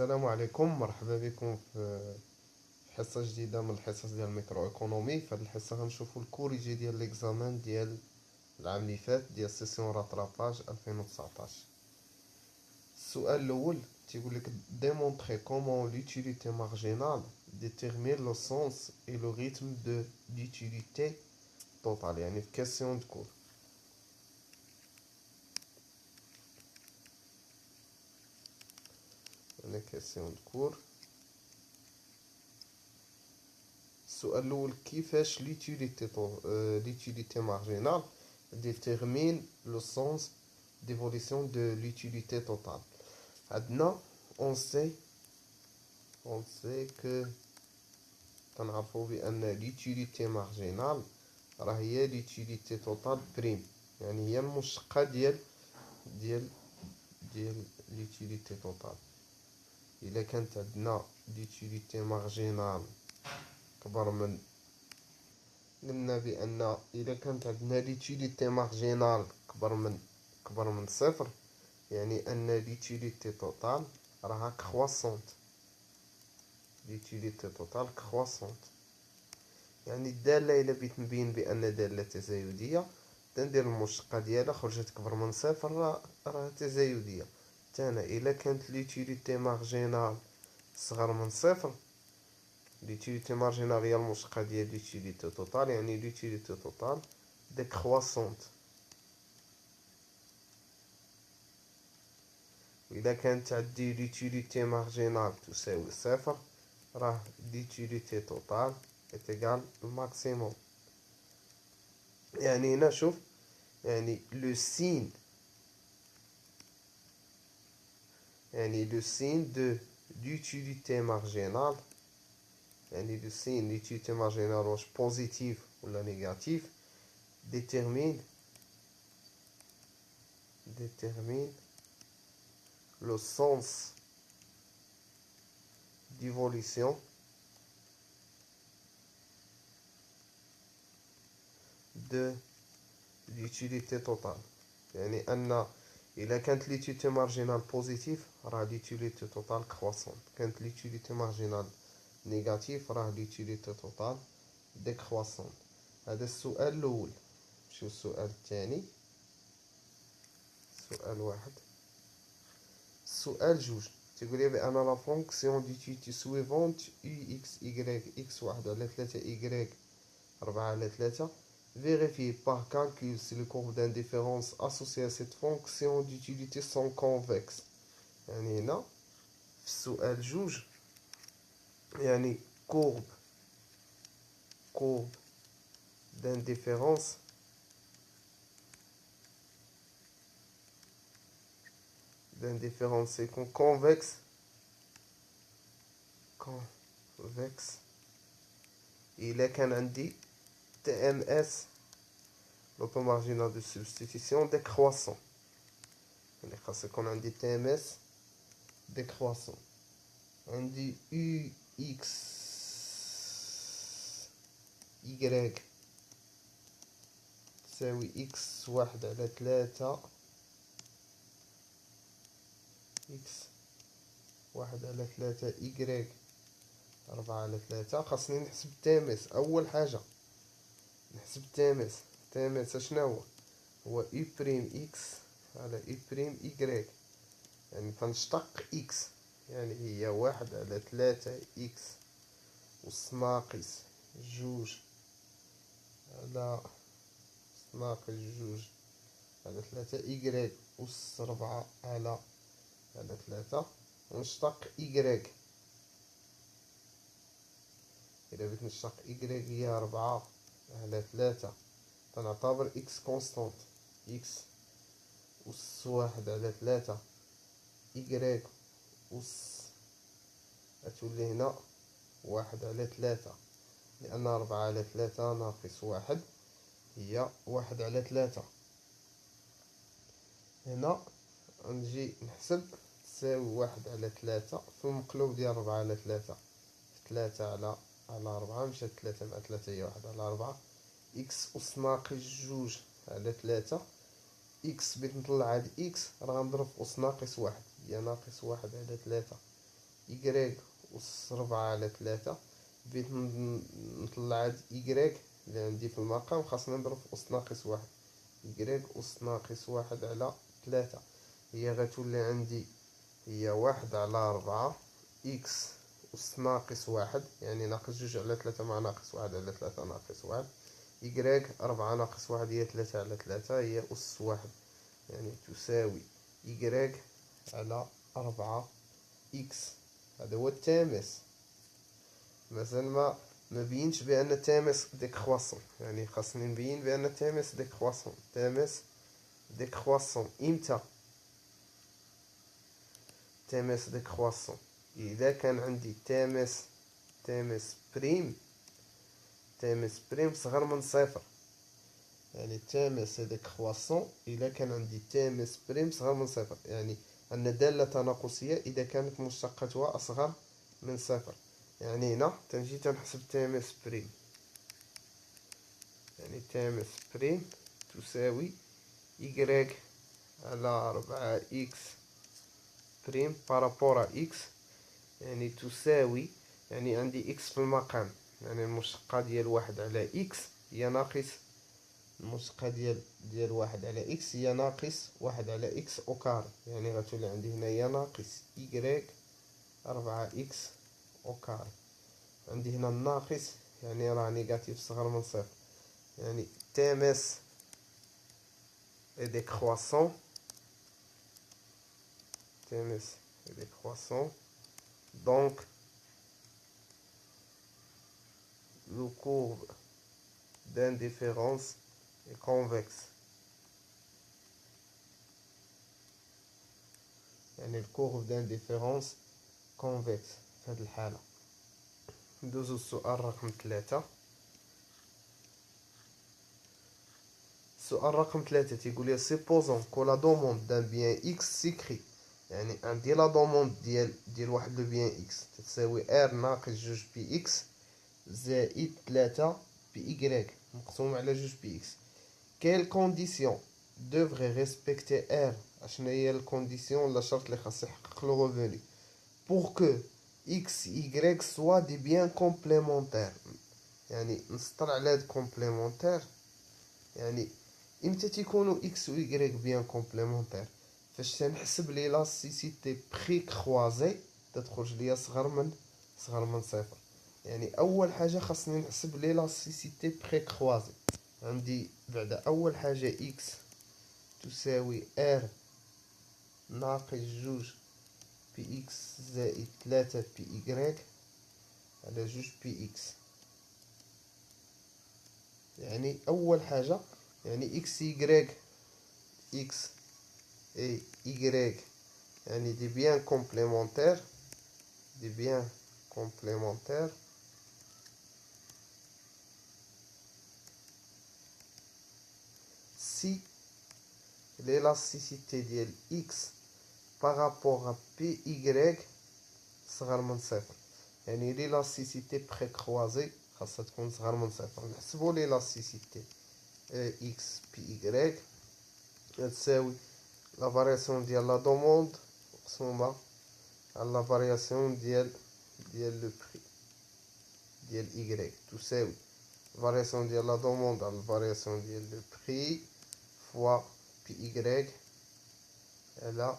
السلام عليكم، مرحبا بكم في حصة جديدة من الحصص ديال الميكرو ايكونومي. في هذه الحصة غنشوفو الكوريجي ديال ليكزامان ديال العام اللي فات ديال سيسيون راتراباج 2019. السؤال الأول تيقول لك démontrer comment l'utilité marginale détermine le sens et le rythme de l'utilité totale، يعني في question de cours. يعني question de cours. السؤال الأول كيفاش l'utilité marginale détermine le sens d'évolution de l'utilité totale. عندنا on sait que كنعرفو بأن l'utilité marginale راه هي l'utilité totale prime، يعني هي المشتقة ديال l'utilité totale. إلا كانت عندنا l'utilité marginale كبر من، قلنا بأن إذا كانت عندنا ليتيليتي مارجينال كبر من صفر، يعني أن ليتيليتي توتال راها كخواسونت. ليتيليتي توتال كخواسونت، يعني الدالة إلا بغيت نبين بأن دالة تزايدية تندير المشتقة ديالها خرجت كبر من صفر راه تزايدية. تانا إلا كانت ليتيليتي مارجينال صغر من صفر، l'utilité marginale هي المشتقة ديال l'utilité totale، يعني l'utilité totale décroissante. وإذا كانت عندي l'utilité marginale تساوي صفر، راه l'utilité totale est égale au maximum. يعني هنا شوف، يعني le signe de l'utilité marginale، يعني le signe l'utilité marginale واش positif ولا négatif détermine le sens d'évolution de l'utilité totale. يعني أن إذا كانت l'utilité marginale positive راه l'utilité totale croissante، كانت l'utilité marginale négative راه l'utilité totale décroissante. هذا السؤال الأول. نمشيو السؤال الثاني. سؤال واحد. السؤال جوج تيقول لي بأن لا فونكسيون d'utilité suivante x واحد على 3 y 4 على 3 vérifier par calcul si les courbes d'indifférence associées à cette fonction d'utilité sont convexes. يعني هنا في السؤال جوج، يعني courbe d'indifférence يكون convexe إلا كان عندي TMS l'auto marginal de substitution décroissant، يعني خاص يكون عندي TMS décroissant. عندي UX Y تساوي X واحد على 3 Y 4 على 3. خاصني نحسب تامس. أول حاجة نحسب تامس اشنو هو U بريم X على U بريم Y، يعني تنشتق X، يعني هي 1 على 3 X أس ناقص 2 على ناقص 2 على 3 Y أس 4 على 3، ونشتق Y. إذا بغيت نشتق Y هي 4 على 3، تنعتبر X كونستانت، X أس 1 على 3 Y أس غتولي هنا 1 على 3، لأن 4 على 3 ناقص 1 هي 1 على 3. هنا نجي نحسب تساوي 1 على 3 في المقلوب ديال 4 على 3، 3 على 4 مشات 3 مع 3 هي 1 على 4. إكس أس ناقص 2 على 3، إكس بغيت نطلع هاد إكس راه غنضرب في أس ناقص 1، هي ناقص 1 على 3 إيكغيك أس 4/3. بغيت نطلع هاد إيكغيك اللي عندي في المقام، خاصنا نضرب في أس ناقص 1. إيكغيك أس ناقص 1/3 هي غتولي عندي هي 1/4. إكس أس ناقص 1 يعني ناقص 2/3 مع ناقص 1/3 ناقص 1. إيكغيك 4 ناقص 1 هي 3/3 هي أس 1 يعني تساوي إيكغيك على 4 إكس. هذا هو التامس. مازال ما بينش بأن التامس ديكرواسون، يعني خاصني نبين بأن التامس ديكرواسون. تامس ديكرواسون إمتى؟ تامس ديكرواسون إذا كان عندي تامس بريم صغر من صفر. يعني تامس ديكرواسون إذا كان عندي تامس بريم صغر من صفر، يعني أن دالة تناقصية إذا كانت مشتقتها أصغر من صفر. يعني هنا تنجي تنحسب تامس بريم، يعني تامس بريم تساوي إيكغيك على 4 إكس بريم بارابورا إكس، يعني تساوي يعني عندي إكس في المقام، يعني المشتقة ديال 1/X هي ناقص المشتقة ديال 1/X هي ناقص 1/X أو كاري، يعني غتولي عندي هنا هي ناقص إيكغيك 4 إكس أو كاري. عندي هنا الناقص يعني راه نيجاتيف صغر من صفر، يعني تامس décroissant TMS est décroissant, donc le courbe d'indifférence est convexe. يعني الكورب d'indifférence convexe في هذه الحالة. ندوزو السؤال رقم 3. السؤال رقم 3 تيقول لي supposons que la demande d'un bien x s'écrit، يعني عندي لا دوموند ديال واحد لو بيان اكس تساوي ار ناقص 2 بي اكس زائد 3 بي إيكغيك مقسوم على 2 بي إكس. Quelle condition devrait respecter R؟ اشنا هي الكونديسيون ولا الشرط اللي خاص يحقق لو ريفوني pour que X Y soit des biens complémentaires؟ يعني نسطر على هاد complémentaire، يعني امتى تيكونوا X و Y بيان complémentaire؟ فاش تنحسب ليلاستيسيتي بري كروازي تتخرج ليا صغر من صفر. يعني اول حاجه خاصني نحسب ليلاستيسيتي بري كروازي. عندي بعد اول حاجه اكس تساوي ار ناقص 2 بي اكس زائد 3 بي ايكغيك على 2 بي اكس. يعني اول حاجه يعني اكس ايكغيك اكس اي ايكغيك يعني دي بيان كومبليمونتير si l'élasticité ديال x par rapport à py صغر من صفر. يعني l'élasticité précroisée خاصها تكون صغر من صفر. نحسبو l'élasticité x py تساوي لا فارياسيون ديال لا دوموند مقسومة على لا فارياسيون ديال لو بري ديال y تساوي فارياسيون ديال لا دوموند على الفارياسيون ديال لو بري فوا بي إيكغيك على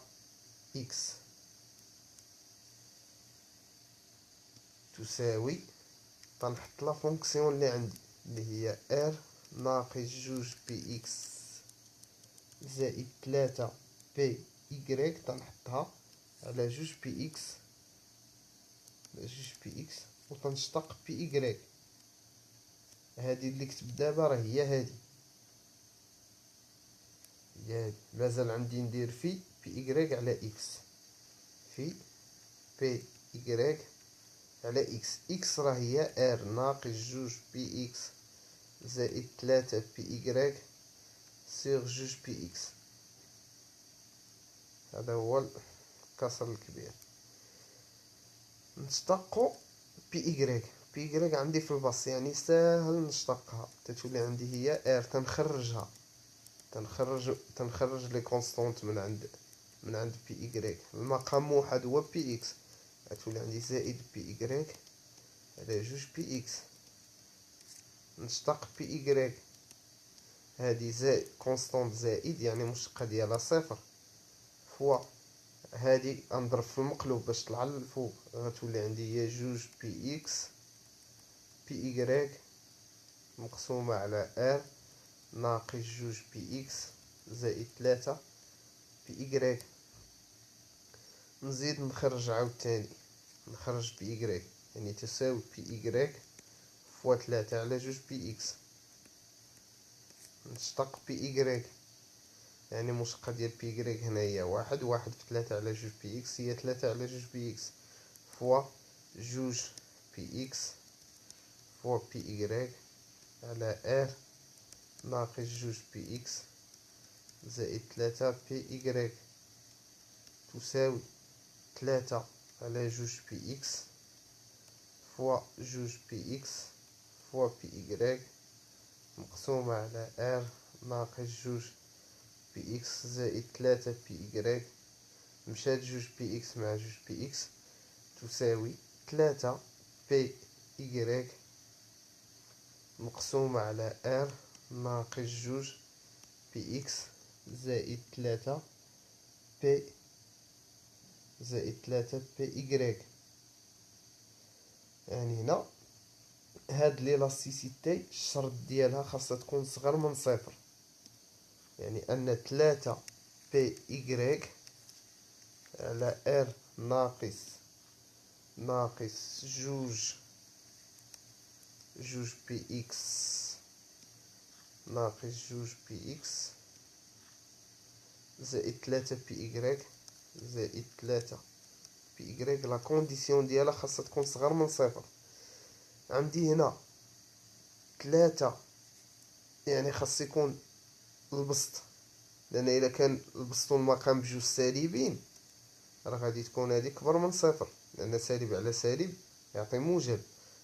إكس تساوي تنحط لا فونكسيون اللي عندي اللي هي ار ناقص 2 بي إكس زائد 3 بي إيكغيك تنحطها على 2 بي إكس و تنشتق بي إيكغيك. هادي اللي كتبت دابا راه هي هادي مازال عندي ندير في بي إيكغيك على إكس في بي إيكغيك على إكس راه هي ار ناقص 2 بي إكس زائد 3 بي إيكغيك سيغ 2 بي إكس. هذا هو الكسر الكبير. نشتقو بي إيكغيك عندي في البسط يعني ساهل نشتقها تتولي عندي هي ار تنخرج لي كونستونت من عند بي إيكغيك. المقام موحد هو بي إكس غتولي عندي زائد بي إكغيك على جوج بي إكس. نشتق بي إكغيك هادي زائد كونستونط زائد يعني مشتقة ديالها صفر فوا هادي غنضرب في المقلوب باش طلع للفوق، غتولي عندي هي جوج بي إكس بي إكغيك مقسومة على ار ناقص جوج بي إكس زائد تلاتة بي إكغيك. نزيد نخرج عاوتاني، نخرج بي إكغيك يعني تساوي بي إكغيك فوا تلاتة على جوج بي إكس. نشتق بي إكغيك يعني مشتقة ديال بي إكغيك هنايا واحد، واحد في تلاتة على جوج بي إكس هي تلاتة على جوج بي إكس فوا جوج بي إكس فوا بي إكغيك على ار ناقص جوج بي إكس زائد تلاتة بي إكغيك تساوي تلاتة على جوج بي إكس فوا جوج بي إكس فوا بي إكغيك مقسومة على ار ناقص جوج بي إكس زائد تلاتة بي إكغيك. مشات جوج بي إكس مع جوج بي إكس تساوي تلاتة بي إكغيك مقسومة على ار ناقص جوج بي إكس زائد تلاتة بي زائد تلاتة بي إكغيك. يعني هنا هاد ليلاستيسيتي الشرط ديالها خاصها تكون صغر من صفر، يعني أن تلاتة بي إكغيك على ار ناقص جوج بي إكس ناقص جوج بي إكس زائد تلاتة بي إكغيك زائد تلاتة بي إكغيك لا كونديسيون ديالها خاصها تكون صغر من صفر. عندي هنا تلاتة يعني خاص يكون البسط، لأن إلا كان البسط والمقام بجوج سالبين راه غادي تكون هادي كبر من صفر، لأن سالب على سالب يعطي موجب.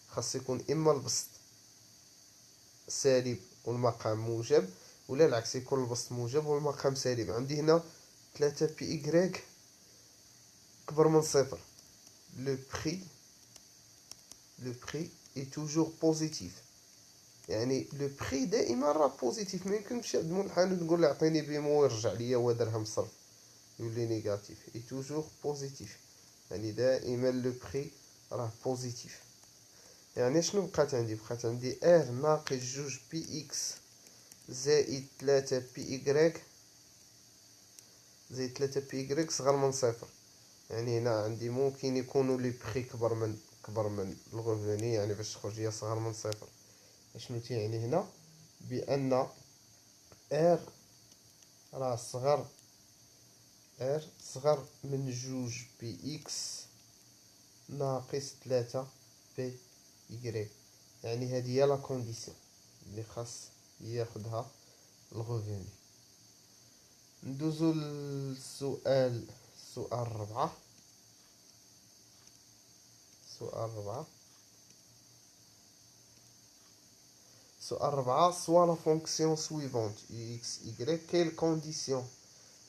خاص يكون إما البسط سالب والمقام موجب، ولا العكس يكون البسط موجب والمقام سالب. عندي هنا تلاتة بي إكغيك كبر من صفر، لو بري اي توجور بوزيتيف، يعني لو بري دائما راه بوزيتيف. ما يمكنش عند المنحنى نقول له عطيني بيمو ويرجع ليا هو درهم صرف يولي نيجاتيف. اي توجور بوزيتيف يعني دائما لو بري راه بوزيتيف. يعني شنو بقات عندي؟ بقات عندي ار ناقص جوج بي إكس زائد تلاتة بي إكغيك زائد تلاتة بي إكغيك صغر من صفر. يعني هنا عندي ممكن يكونوا لي بخي كبر من الغوفوني، يعني باش تخرج هي صغر من صفر. شنو تيعني هنا؟ بأن ار راه صغر من جوج بي إكس ناقص تلاتة بي إكغيك. يعني هذه هي لا كونديسيون اللي خاص ياخدها الغوفوني. ندوزو للسؤال الرابعة. Soit 4, soit la fonction suivante, x, y, quelles conditions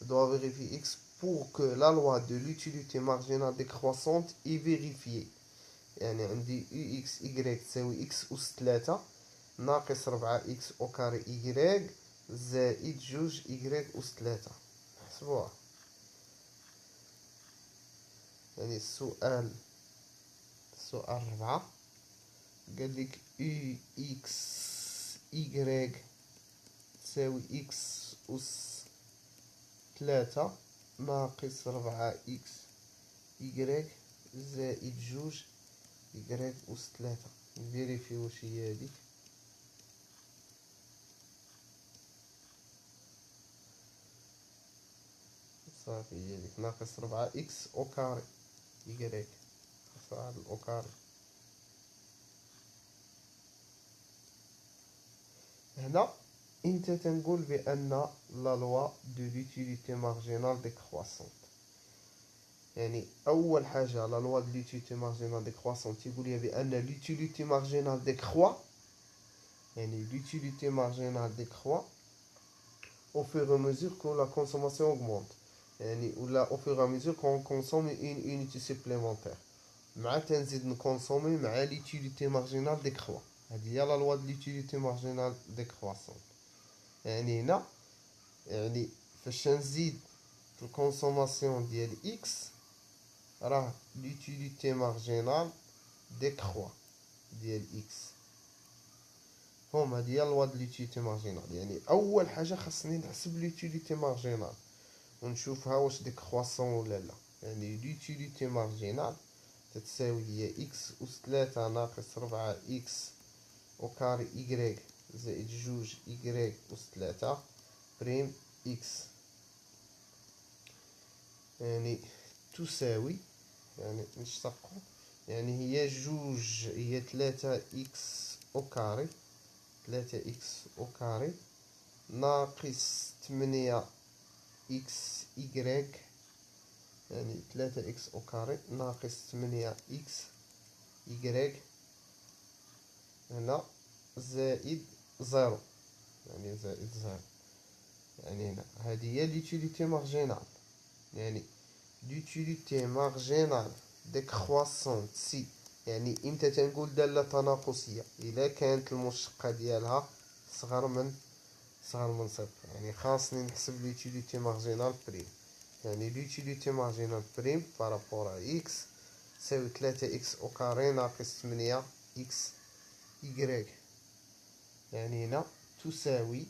doit vérifier x pour que la loi de l'utilité marginale décroissante est vérifiée. يعني عندي x, y تساوي x أس 3 ناقص 4 x أو كاري y زائد جوج y أس 3. نحسبوها. يعني السؤال 4 قالك x y تساوي x أس 3 ناقص 4 x y زائد جوج y أس 3. نفيريفي واش هي هاديك. صافي هي هاديك ناقص 4 x أو كاري y خاصها هاد الأو كاري. هنا انت تنقول بأن لا لوا دو لوتيليتي مارجينال ديكرواسونت، يعني اول حاجه لا لوا دو لوتيليتي مارجينال ديكرواسونت تيقول لي بان لوتيليتي مارجينال ديكروا، يعني l'utilité marginale décroît au fur et à mesure que la consommation augmente، يعني ou là au fur et à mesure qu'on consomme une unité supplémentaire. مع تنزيد نكونسومي مع ليتيليتي مارجينال ديكخوا. هادي هي لا لوا د ليتيليتي مارجينال ديكخواسون. يعني هنا يعني فاش نزيد في الكونسوماسيون ديال اكس راه ليتيليتي مارجينال ديكخوا ديال اكس. فهم هادي هي لوا د ليتيليتي مارجينال. يعني اول حاجه خاصني نحسب ليتيليتي مارجينال ونشوفها واش ديكخواسون ولا لا. يعني ليتيليتي مارجينال تتساوي هي اكس أس 3 ناقص 4 اكس او كاري إيكغيك زائد جوج إيكغيك أس 3 بريم اكس. يعني تساوي، يعني نشتقو، يعني هي جوج هي 3 اكس او كاري، 3 اكس او كاري ناقص 8 اكس إيكغيك، يعني 3 اكس او كاري ناقص 8 اكس إيكغيك هنا زائد زيرو، يعني زائد زيرو. يعني هنا هذه هي ليتيليتي مارجينال. يعني ليتيليتي مارجينال ديكخواسونت سي، يعني امتى تنقول دالة تناقصية؟ إلا كانت المشتقة ديالها صغر من صفر. يعني خاصني نحسب ليتيليتي مارجينال بريم. يعني ليتيليتي مارجينال بريم بارابور ا اكس تساوي 3 اكس او كاري ناقص 8 اكس إيكغيك. يعني هنا تتساوي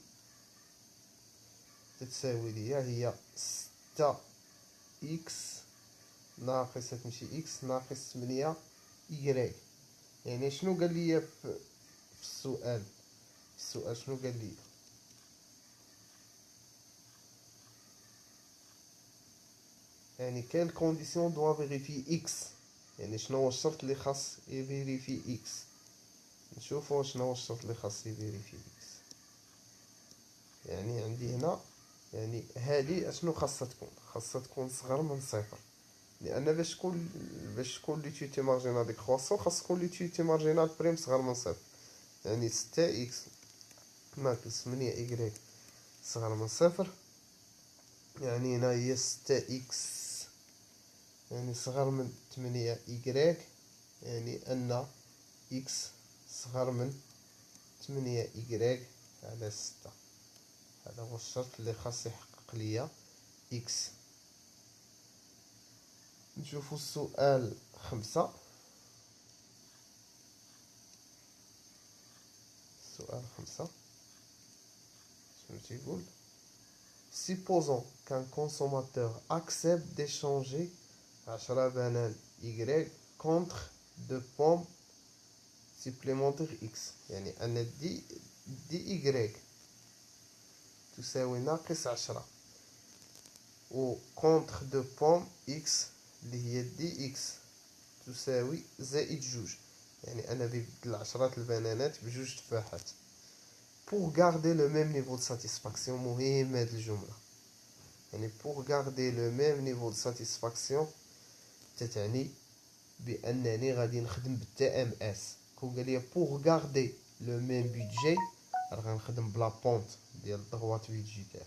لي هي 6 اكس ناقص تمشي اكس ناقص 8 إيكغيك. يعني شنو قال لي في السؤال؟ شنو قال لي؟ يعني كان كونديسيون دوا فيريفي اكس. يعني شنو هو الشرط اللي خاص يفيريفي اكس؟ نشوفوا شنو هو الشرط اللي خاص يفيريفي اكس. يعني عندي هنا يعني هذه اشنو خاصها تكون؟ خاصها تكون صغر من صفر. لان باش تكون ليتيليتي مارجينال ديكخواسون خاص تكون ليتيليتي مارجينال بريم صغر من صفر. يعني 6 اكس ناقص 8 إيكغيك صغر من صفر. يعني هنا هي 6 اكس يعني صغر من 8 إيكغيك، يعني أن إكس صغر من 8 إيكغيك على 6. هذا هو الشرط اللي خاص يحقق ليا إكس. نشوفو السؤال 5. السؤال 5 شنو تيقول؟ Supposons qu'un consommateur accepte d'échanger 10 bananes Y contre 2 pommes supplémentaires X. يعني أن دي Y تساوي ناقص 10 و كونتر دو بوم إكس اللي هي دي إكس تساوي زائد جوج. يعني أنا ببدل 10 البنانات بجوج تفاحات. pour garder le même niveau de satisfaction. مهم هاد الجملة. يعني pour garder le même niveau de satisfaction تتعني بأنني غادي نخدم بالتا ام اس. كون قال لي pour garder le même budget راه غنخدم بلا بونت ديال الدغوات بيدجيتير.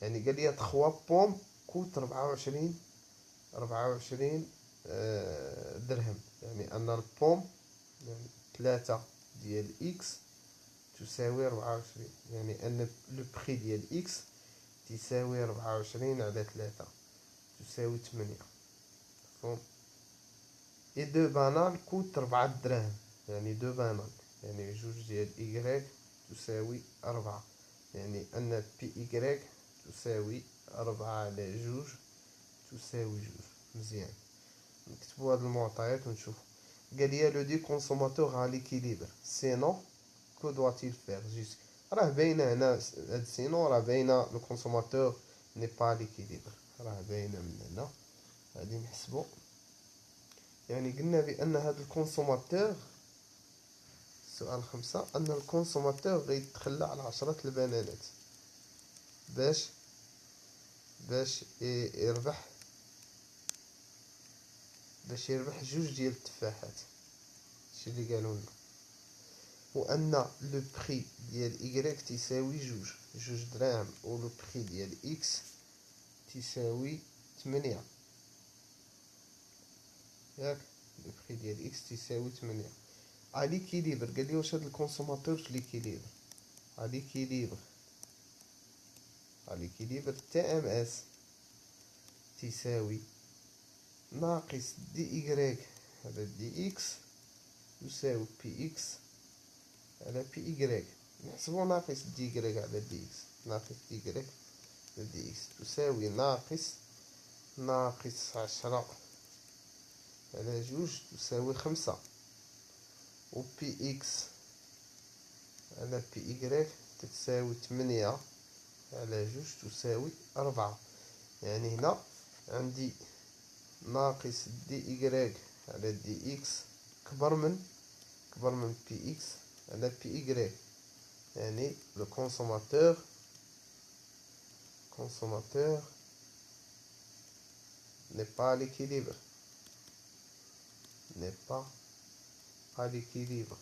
يعني قال لي 3 بوم كوت 24 درهم. يعني أن البوم يعني 3 ديال إكس تساوي 24. يعني أن لو بخي ديال إكس تساوي 24 على 3 تساوي 8. مفهوم؟ إي دو بانان كوت 4 دراهم. يعني دو بانان يعني جوج ديال إيكغيك تساوي 4. يعني أن بي إيكغيك تساوي 4 على جوج تساوي جوج. مزيان نكتبو هاد المعطيات ونشوفو. قال لي لو دي كونسوماتور ا ليكيليبر سينون كو دوات-il فير جيسك. راه باينه هنا هاد سينون راه باينه لو كونسوماتور ني با ليكيليبر، راه باينه من هنا. غادي نحسبو. يعني قلنا بان هاد الكونسوماتور سؤال 5 ان الكونسوماتور غيتخلى على 10 البنانات باش يربح جوج ديال التفاحات. هادشي اللي قالوا لنا. وان لو بري ديال إيكغيك تساوي جوج دراهم و لو بري ديال إكس تساوي 8. ياك لو بري ديال إكس تيساوي 8. ا ليكيليبر قال لي واش هاد الكونسوماتور في ليكيليبر. ا ليكيليبر تي ام اس تساوي ناقص دي إيكغيك على دي إكس يساوي بي إكس على بي إيكغيك. نحسبو ناقص دي إيكغيك على دي إكس، ناقص دي إيكغيك على دي إكس تساوي ناقص 10 على جوج تساوي 5، و بي إكس على بي إيكغيك تساوي 8 على جوج تساوي 4. يعني هنا عندي ناقص دي إيكغيك على دي إكس كبر من بي إكس على بي إيكغيك. يعني لو consommateur n'est pas à l'équilibre. N'est pas à l'équilibre.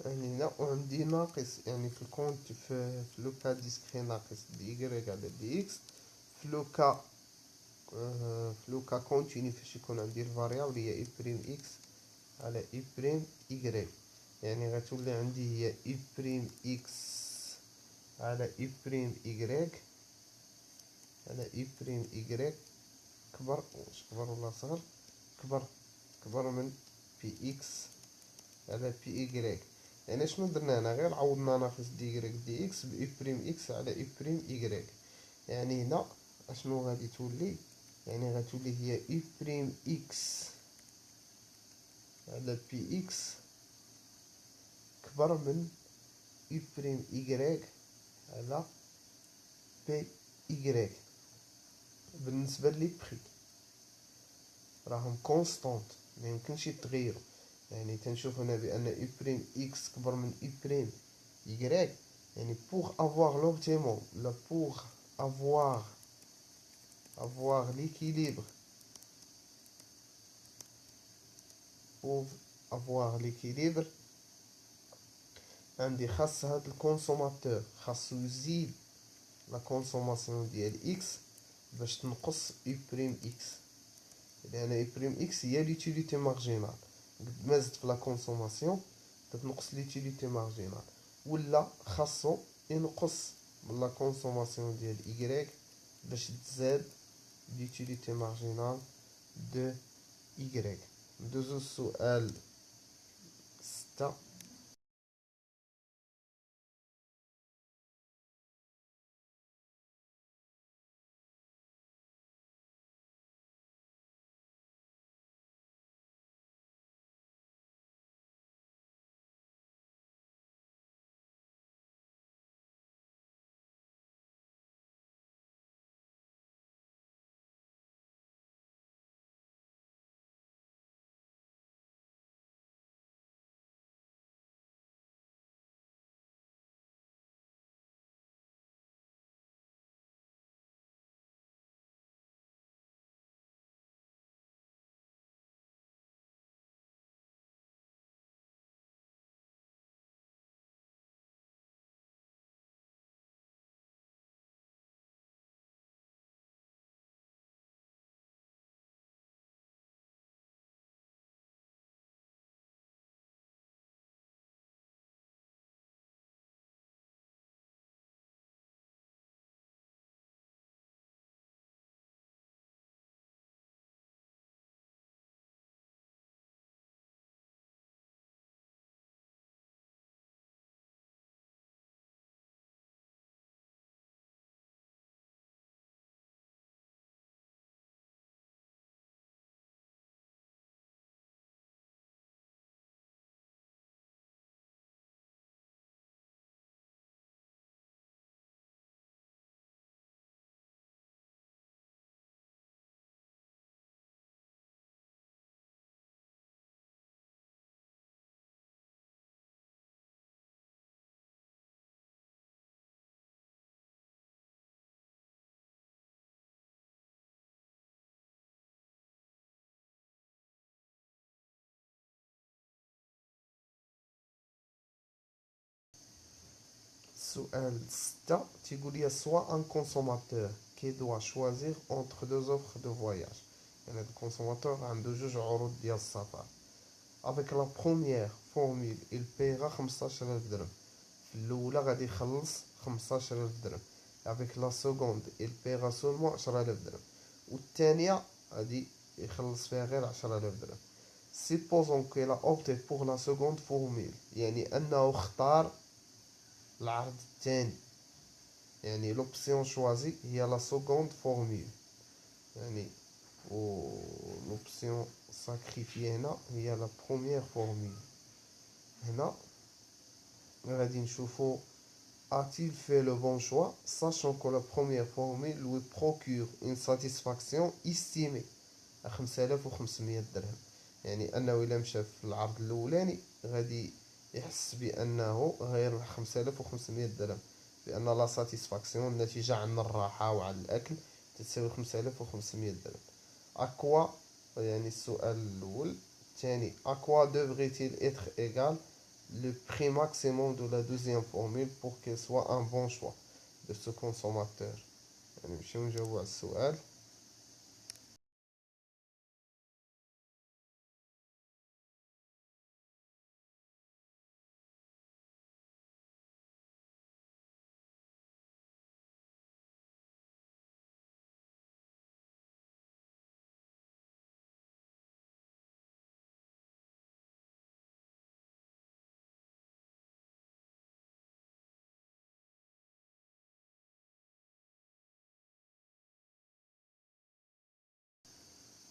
يعني هنا عندي ناقص، يعني في الكونت في لو كا ديسكري ناقص دي إيكغيك على دي إكس. في لو كا كونتيني فاش يكون عندي الفاريابل هي إي بريم إكس على إي بريم إيكغيك. يعني غتولي عندي هي إي بريم إكس على إي بريم إيكغيك على إي بريم إيكغيك كبر، واش كبر ولا صغر؟ كبر من بي إكس على بي إيكغيك. يعني شنو درنا هنا؟ غير عوضنا ناقص دي إيكغيك دي إكس بإي بريم إكس على إي بريم إيكغيك. يعني هنا اشنو غادي تولي؟ يعني غتولي هي إي بريم إكس على بي إكس كبر من إي بريم إيكغيك على بي إيكغيك. بالنسبة لي بري راهم كونستانت ميمكنش يتغيرو. يعني تنشوف هنا بأن إي بريم إكس كبر من إي بريم إيكغيك. يعني بوغ افواغ لوبتيمون ولا بوغ افواغ ليكيليبر بوغ افواغ ليكيليبر عندي خاص هاد الكونسوماتور خاصو يزيد لا كونسوماسيون ديال إكس باش تنقص إي بريم إكس. لأن إي بريم إكس هي ليتيليتي مارجينال، قد ما زدت في لا كونسوماسيون تتنقص ليتيليتي مارجينال. ولا خاصو ينقص من لا كونسوماسيون ديال إيكغيك باش تزاد ليتيليتي مارجينال دو إيكغيك. ندوزو السؤال 6. السؤال 6 تيقول لي soit un consommateur qui doit choisir entre deux offres de voyage. يعني هاد الكونسوماتور عنده جوج عروض ديال السفر. Avec la première formule il paiera 15000 درهم. في الأولى غادي يخلص 15000 درهم. Avec la seconde il paiera seulement 10000 درهم. والثانية غادي يخلص فيها غير 10000 درهم. Supposons qu'il a opté pour la seconde formule يعني أنه اختار العرض الثاني يعني l'option choisie هي la seconde formule يعني و l'option sacrifiée هنا هي la première formule. هنا غادي نشوفو a-t-il fait le bon choix sachant que la première formule lui procure une satisfaction estimée à 5500 درهم. يعني انه الا مشى في العرض الاولاني غادي يحس بانه غير 5500 درهم بان لا ساتيسفاكسيون النتيجه عن الراحه وعن الاكل تساوي 5500 درهم. اكوا يعني السؤال الاول الثاني اكوا devrait-il être égal le prix maximum de la deuxième formule pour qu'elle soit un bon choix de ce consommateur. يعني نمشيو نجاوبو على السؤال.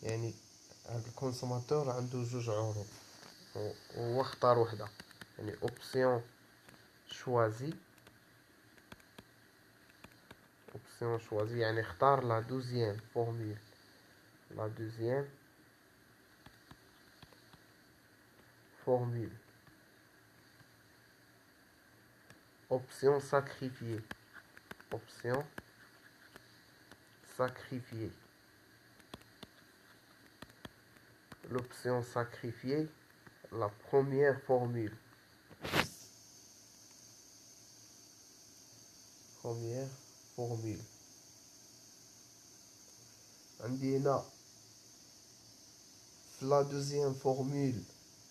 يعني هاد الكونسوماتور عنده جوج عروض وهو اختار وحده يعني اوبسيون شوازي. اوبسيون شوازي يعني اختار لا دوزيام فورمول. لا دوزيام فورمول. اوبسيون ساكريفيي. اوبسيون sacrifiée. L'option sacrifiée, la première formule. Première formule. عندي هنا في la deuxième formule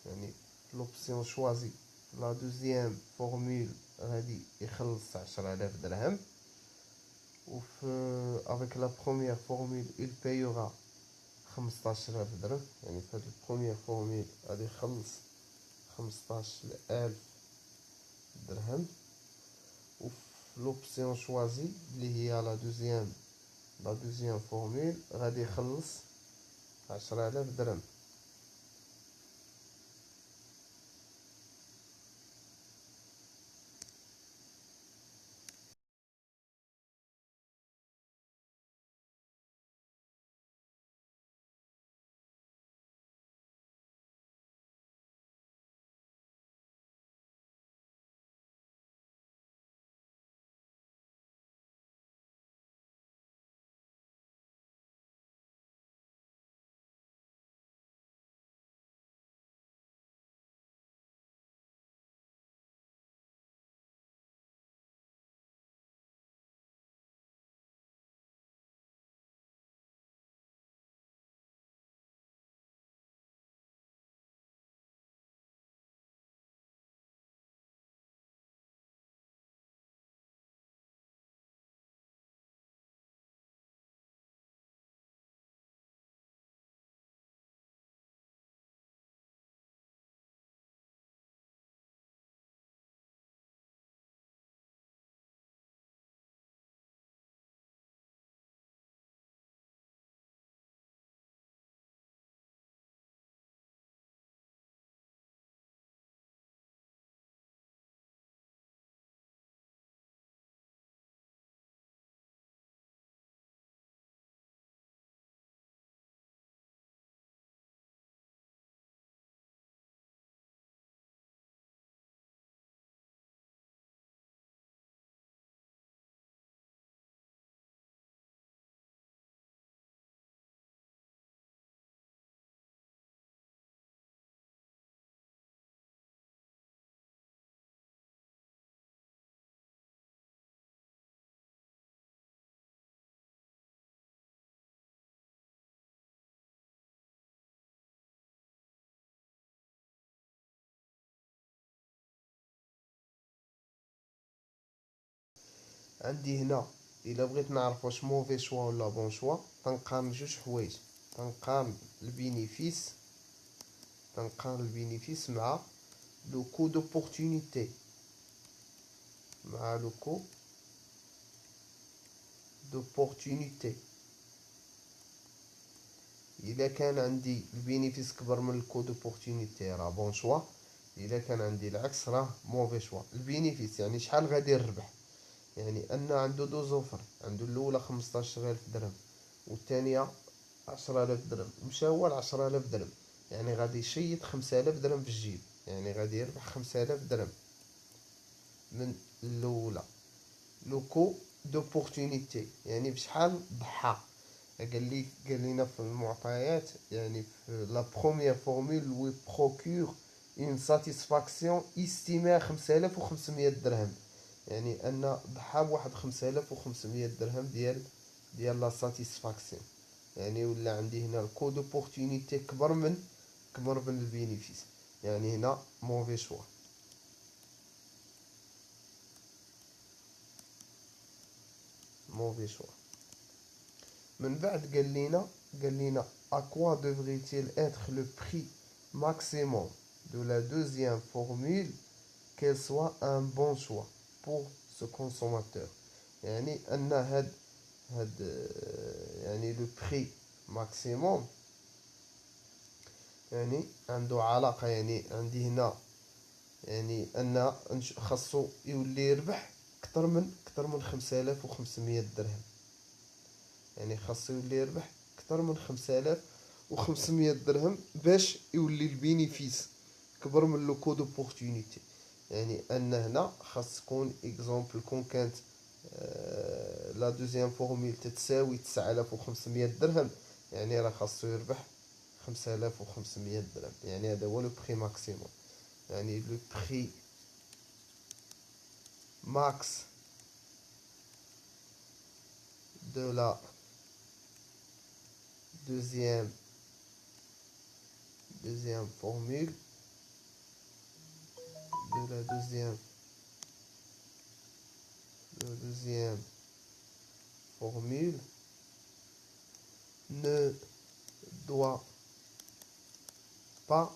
يعني l'option choisie. La deuxième formule غادي يخلص 10000 درهم. وفي avec la première formule il payera 15000 درهم يعني في هاد البروميير فورميل غادي يخلص 15000 درهم. وفي لوبسيون شوازي اللي هي لا دوزيام فورميل غادي يخلص 10000 درهم. عندي هنا الا بغيت نعرف واش موفي شوا ولا بون شوا، تنقارن جوج حوايج. تنقارن البينيفيس مع لو كو دوبورتونيتي، الا كان عندي البينيفيس كبر من الكو دوبورتونيتي راه بون شوا، الا كان عندي العكس راه موفي شوا. البينيفيس يعني شحال غادي يربح، يعني ان عنده دو زوفر، عنده الاولى 15000 درهم والثانيه 10000 درهم، مشى هو ل 10000 درهم، يعني غادي يشيط 5000 درهم في الجيب، يعني غادي يربح 5000 درهم من الاولى. لو كو دوبورتونيتي يعني بشحال ضحى. قال لنا في المعطيات، يعني في لا بروميير فورمول وي بروكور اون ساتيسفاكسيون استيمي 5500 درهم، يعني ان ضحى بواحد 5500 درهم ديال لا ساتيسفاكسيون. يعني ولا عندي هنا الكو دوبورتونيتي كبر من البينيفيس، يعني هنا موفي شوا. من بعد قال لنا à quoi devrait-il être le prix maximum de la deuxième formule qu'elle soit un bon choix pour ce consommateur. يعني ان هاد يعني لو بري ماكسيموم يعني عنده علاقة، يعني عندي هنا يعني ان خاصو يولي يربح كتر من 5500 درهم، يعني خاصو يولي يربح كتر من 5500 درهم باش يولي البينيفيس كبر من لو كود اوبورتونيتي. يعني ان هنا خاص تكون اكزومبل كون كانت لا دوزيام فورميل تتساوي 9500 درهم، يعني راه خاصو يربح 5500 درهم، يعني هذا هو لو بري ماكسيموم. يعني لو بري ماكس de la deuxième formule de la deuxième formule ne doit pas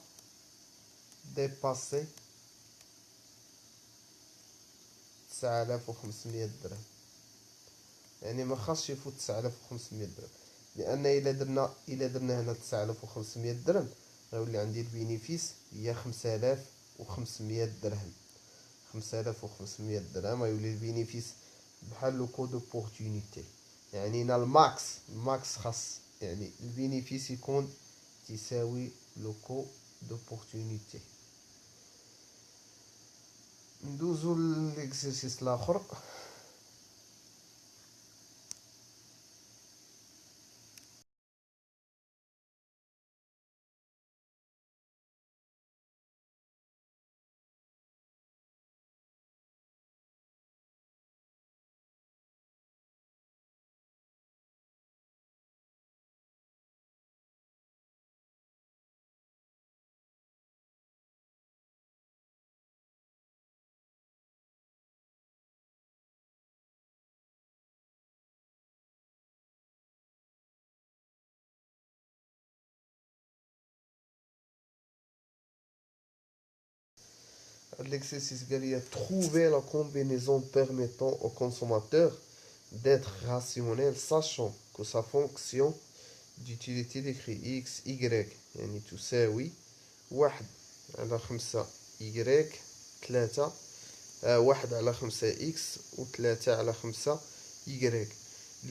dépasser 9500 درهم، يعني ما خاصش يفوت 9500 درهم، لان الا درنا هنا 9500 درهم غيولي عندي البينيفيس هي 5500 درهم. 5500 درهم غيولي البينيفيس بحال لو كود اوبورتونيتي. يعني هنا الماكس خاص يعني البينيفيس يكون تساوي لو كو دوبورتونيتي. ندوزو للإكسرسيس الاخر. L'exercice guerrier, trouver la combinaison permettant au consommateur d'être rationnel, sachant que sa fonction d'utilité décrit x, y, يعني تساوي 1/5 y 3 1/5 x و 3/5 y.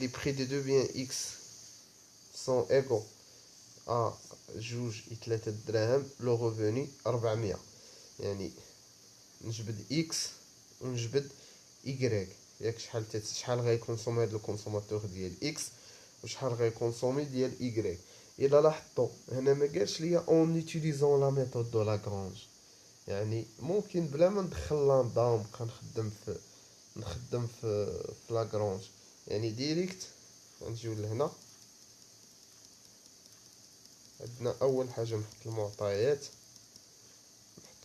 Les prix des deux biens x sont égaux à جوج و 3 دراهم. لو ريفوني 400. يعني نجبد اكس ونجبد ايكغيك، ياك شحال غيكونسومي هاد الكونسوماتور ديال اكس وشحال غيكونسومي ديال ايكغيك. الا لاحظتوا هنا ما قالش ليا اون يوتيليزون لا ميثود دو لاغرانج، يعني ممكن بلا ما ندخل لامدا ونبقى نخدم في لاغرانج، يعني ديريكت غنجيو لهنا. عندنا اول حاجه نحط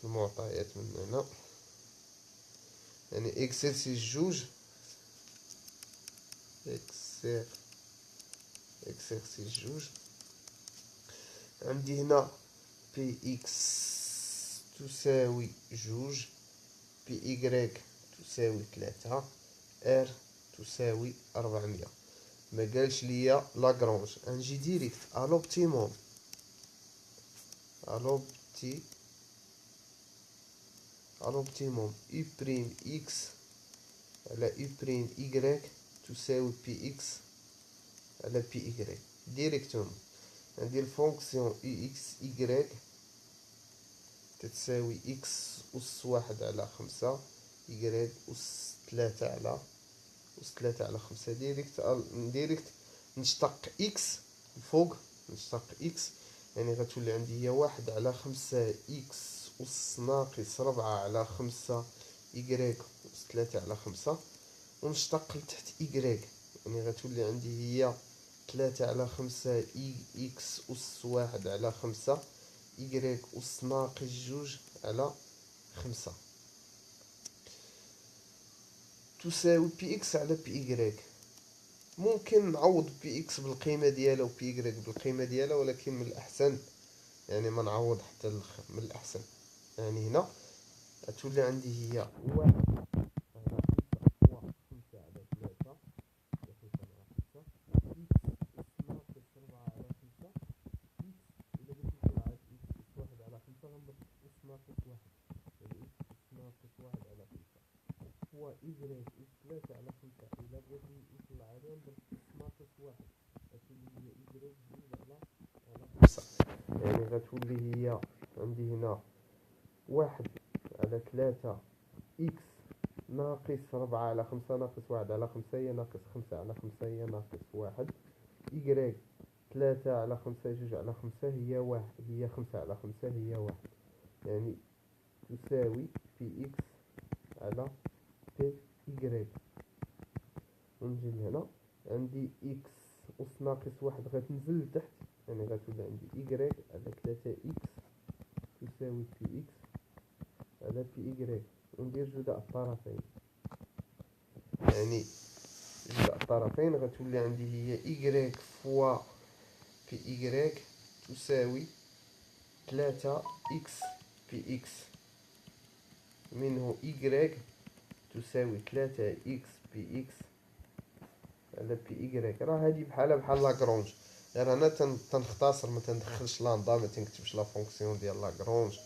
المعطيات من هنا، يعني اكسرسيس جوج اكسيرسيس جوج. عندي هنا بي اكس تساوي جوج، بي إيكغيك تساوي 3، ار تساوي 400. ما قالش ليا لاغرانج، غنجي ديريكت الوبتيموم. الوبتيموم اي بريم اكس على اي بريم إيكغيك تساوي بي اكس على بي إيكغيك. ديريكتومون ندير فونكسيون اي اكس إيكغيك تتساوي اكس أس 1 على 5 إيكغيك أس 3 على أس 3 على 5. ديريكت نشتق اكس الفوق، نشتق اكس يعني غتولي عندي هي 1 على 5 اكس أس ناقص 4 على 5 إيكغيك أس 3 على 5، ونشتق لتحت إيكغيك يعني غتولي عندي هي 3 على 5 اكس أس 1 على 5 إيكغيك أس ناقص 2 على 5 تساوي بي اكس على بي إيكغيك. ممكن نعوض بي اكس بالقيمة ديالها و بي إيكغيك بالقيمة ديالها، ولكن من الأحسن يعني ما نعوض حتى الأخر، من الأحسن. يعني هنا غتولي عندي هي 1 على 5 هو 5 على 3 دقيقة مع 5 إكس أس ناقص 4 على 5 إكس. إلا بغيت نطلع هاد إكس أس 1 على 5 غنضرب أس ناقص 1 يعني إكس أس ناقص 1 على 5 هو إيكغيك أس 3 على 5. إلا بغيت نطلع عليه نضرب أس ناقص 1 غتولي هي إيكغيك 2 على 5. يعني غتولي هي عندي هنا 1 على 3 إكس ناقص 4 على 5 ناقص 1 على 5 هي ناقص 5 على 5 هي ناقص 1 إيكغيك 3 على 5 2 على 5 هي 1 هي 5 على 5 هي 1 يعني تساوي بي إكس على بي إيكغيك. ونجي لهنا عندي إكس أس ناقص 1 غتنزل لتحت يعني غتولي عندي إيكغيك على 3 إكس تساوي بي إكس على بي إيكغيك. وندير جداء الطرفين يعني جداء الطرفين غتولي عندي هي إيكغيك فوا بي إيكغيك تساوي 3 إكس بي إكس منه إيكغيك تساوي 3 إكس بي إكس على بي إيكغيك. راه هادي بحال لاكرونج، غير انا تنختصر ما تندخلش لاندا ما تنكتبش لا فونكسيون ديال لاكرونج.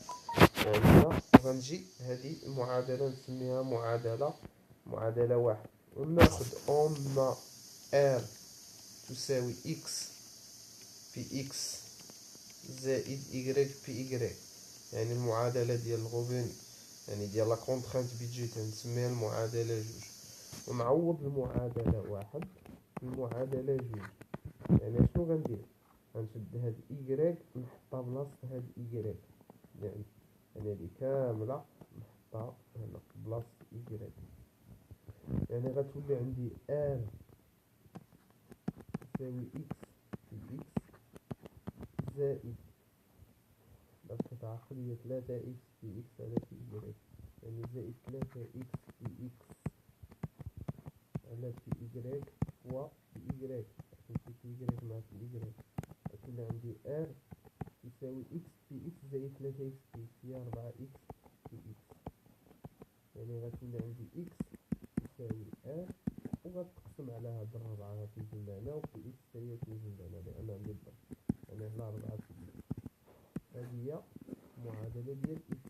يعني هنا غنجي هادي المعادلة نسميها معادلة واحد، وناخد أن ار تساوي إكس بي إكس زائد إيكغيك بي إيكغيك يعني المعادلة ديال الغوفوني يعني ديال لا كونترانت بيدجيتير نسميها المعادلة جوج، ونعوض المعادلة واحد المعادلة جوج. يعني شنو غندير؟ غنشد هاد إيكغيك نحطها بلاصة هاد إيكغيك يعني هادي كاملة نحطها هنا بلاصة إيكغيك يعني غتولي عندي ار تساوي إكس في إكس زائد بقيت عقلية 3 إكس في إكس على في إيكغيك يعني زائد 3 إكس في إكس على في إيكغيك فوا في إيكغيك نمشي في إيكغيك مع في إيكغيك غتولي عندي ار تساوي إكس في إكس زائد 3 إكس في إكس هي 4 إكس في إكس يعني غتولي عندي إكس تساوي ار وغتقسم على هاد الربعة غتنزل لهنا وفي إكس هي تنزل لهنا لأن عندي الضرب يعني هنا 4 في إكس. هادي هي المعادلة ديال إكس.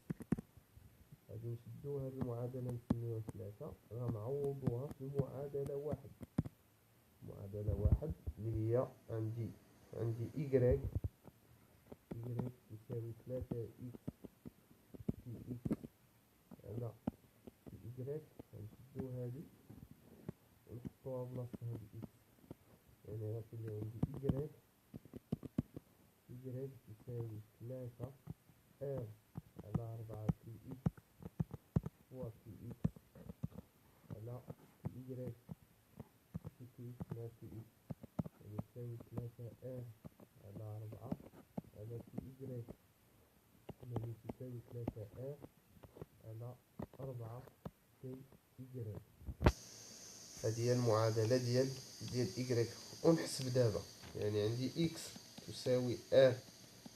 غادي نشدو هاد المعادلة نسميوها 3 غنعوضوها في المعادلة واحد. معادلة واحد اللي هي عندي إيكغيك تساوي 3 إكس في إكس على في إيكغيك غنشدو هادي ونحطوها بلاصة هاد إكس يعني غتولي عندي إيكغيك تساوي 3 ار على 4 في إكس فوا في إكس على في إيكغيك في إكس مع في إكس يعني تساوي 3 ار على 4 على في إيكغيك يعني تساوي 3 ار على 4 في إيكغيك. هذه هي المعادلة ديال إكغيك. ونحسب دابا، يعني عندي إكس تساوي ار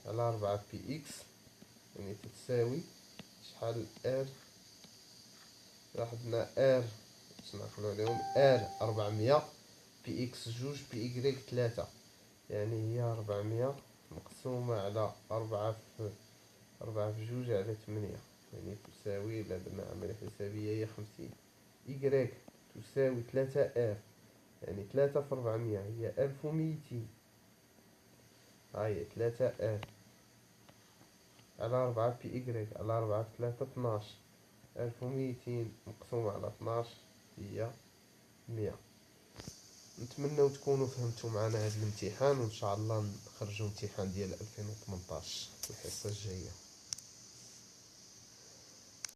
على 4 بي إكس، يعني تتساوي شحال ار، عندنا ار باش نعقلو عليهم ار 400 بي إكس جوج بي إكغيك 3، يعني هي 400 مقسومة على 4 في جوج على 8، يعني تساوي، إلا درنا عملية حسابية، هي 50. إكغيك تساوي 3 ار، يعني 3 في 400 هي 1200، هاهي 3 ار على 4 بي إكغيك على 4 في 3 12، 1200 مقسومة على 12 هي 100. نتمنى تكونوا فهمتوا معنا هذا الامتحان، وإن شاء الله نخرجوا امتحان ديال 2018 الحصة الجاية.